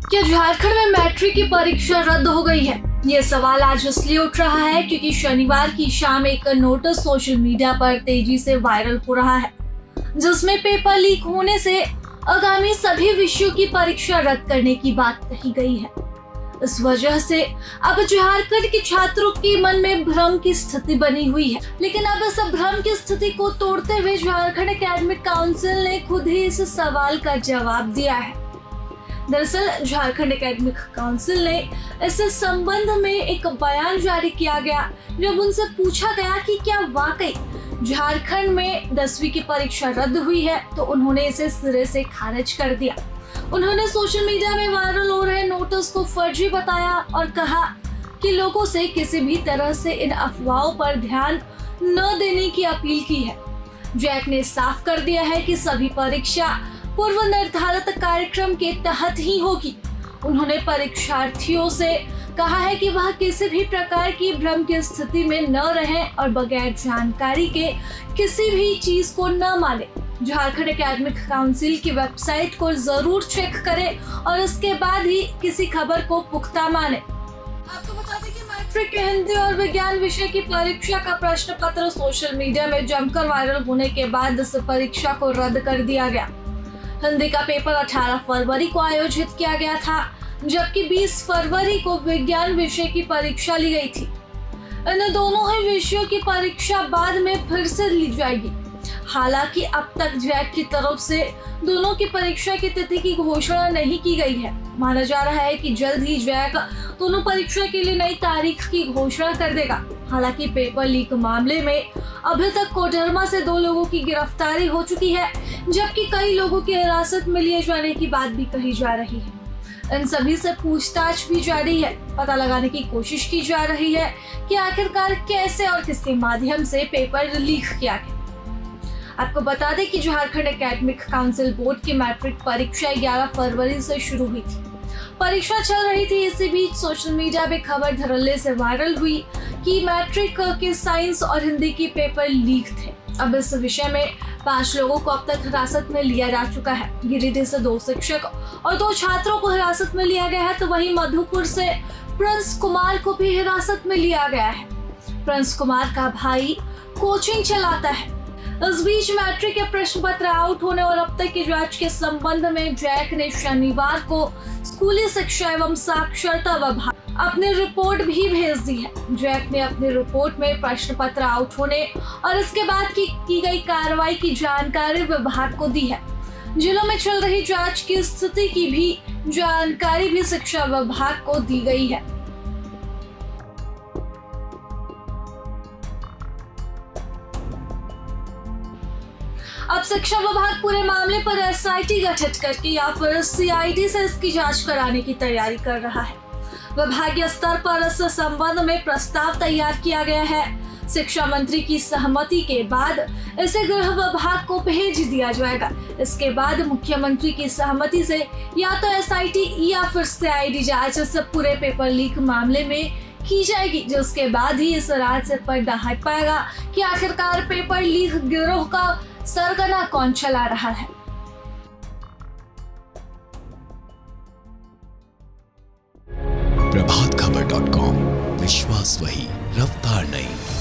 क्या झारखंड में मैट्रिक की परीक्षा रद्द हो गई है? ये सवाल आज इसलिए उठ रहा है क्योंकि शनिवार की शाम एक नोटिस सोशल मीडिया पर तेजी से वायरल हो रहा है, जिसमें पेपर लीक होने से आगामी सभी विषयों की परीक्षा रद्द करने की बात कही गई है। इस वजह से अब झारखंड के छात्रों के मन में भ्रम की स्थिति बनी हुई है। लेकिन अब इस भ्रम की स्थिति को तोड़ते हुए झारखंड एकेडमिक काउंसिल ने खुद ही इस सवाल का जवाब दिया है। दरअसल झारखंड एकेडमिक काउंसिल ने इस संबंध में एक बयान जारी किया गया, जब उनसे पूछा गया कि क्या वाकई झारखंड में 10वीं की परीक्षा रद्द हुई है, तो उन्होंने इसे सिरे से खारिज कर दिया। उन्होंने सोशल मीडिया में वायरल हो रहे नोटिस को फर्जी बताया और कहा कि लोगों से किसी भी तरह से इन अफवाहों पर ध्यान न देने की अपील की है। जैक ने साफ कर दिया है कि सभी परीक्षा पूर्व निर्धारित कार्यक्रम के तहत ही होगी। उन्होंने परीक्षार्थियों से कहा है कि वह किसी भी प्रकार की भ्रम की स्थिति में न रहें और बगैर जानकारी के किसी भी चीज को न माने। झारखंड एकेडमिक काउंसिल की वेबसाइट को जरूर चेक करें और इसके बाद ही किसी खबर को पुख्ता माने। आपको बता दें कि मैट्रिक के हिंदी और विज्ञान विषय की परीक्षा का प्रश्न पत्र सोशल मीडिया में जमकर वायरल होने के बाद इस परीक्षा को रद्द कर दिया गया। हिंदी का पेपर 18 फरवरी को आयोजित किया गया था, जबकि 20 फरवरी को विज्ञान विषय की परीक्षा ली गई थी। इन दोनों ही विषयों की परीक्षा बाद में फिर से ली जाएगी। हालांकि अब तक जैक की तरफ से दोनों की परीक्षा की तिथि की घोषणा नहीं की गई है। माना जा रहा है कि जल्द ही जैक दोनों परीक्षा के लिए नई तारीख की घोषणा कर देगा। हालांकि पेपर लीक मामले में अभी तक कोडरमा से 2 लोगों की गिरफ्तारी हो चुकी है, जबकि कई लोगों की हिरासत में लिए जाने की बात भी कही जा रही है। इन सभी से पूछताछ भी जारी है। पता लगाने की कोशिश की जा रही है कि आखिरकार कैसे और किसके माध्यम से पेपर लीक किया गया। आपको बता दें कि झारखंड एकेडमिक काउंसिल बोर्ड की मैट्रिक परीक्षा 11 फरवरी से शुरू हुई थी। परीक्षा चल रही थी, इसी बीच सोशल मीडिया में खबर धड़ल्ले से वायरल हुई कि मैट्रिक के साइंस और हिंदी के पेपर लीक थे। अब इस विषय में 5 लोगों को अब तक हिरासत में लिया जा चुका है। गिरिडीह से 2 शिक्षक और 2 छात्रों को हिरासत में लिया गया है, तो वहीं मधुपुर से प्रिंस कुमार को भी हिरासत में लिया गया है। प्रिंस कुमार का भाई कोचिंग चलाता है। इस बीच मैट्रिक के प्रश्न पत्र आउट होने और अब तक की जांच के संबंध में जैक ने शनिवार को स्कूली शिक्षा एवं साक्षरता विभाग अपनी रिपोर्ट भी भेज दी है। जैक ने अपनी रिपोर्ट में प्रश्न पत्र आउट होने और इसके बाद की गई कार्रवाई की जानकारी विभाग को दी है। जिलों में चल रही जांच की स्थिति की भी जानकारी भी शिक्षा विभाग को दी गई है। अब शिक्षा विभाग पूरे मामले पर एसआईटी गठित करके या फिर सीआईडी से इसकी जांच कराने की तैयारी कर रहा है। विभागीय स्तर पर इस संबंध में प्रस्ताव तैयार किया गया है। शिक्षा मंत्री की सहमति के बाद इसे गृह विभाग को भेज दिया जाएगा। इसके बाद मुख्यमंत्री की सहमति से या तो एसआईटी या फिर सीआईडी जांच इस पूरे पेपर लीक मामले में की जाएगी, जिसके बाद ही इस राज से पर्दा हट पाएगा कि आखिरकार पेपर लीक गिरोह का सरगना कौन चला रहा है। प्रभातखबर.com, विश्वास वही, रफ्तार नहीं।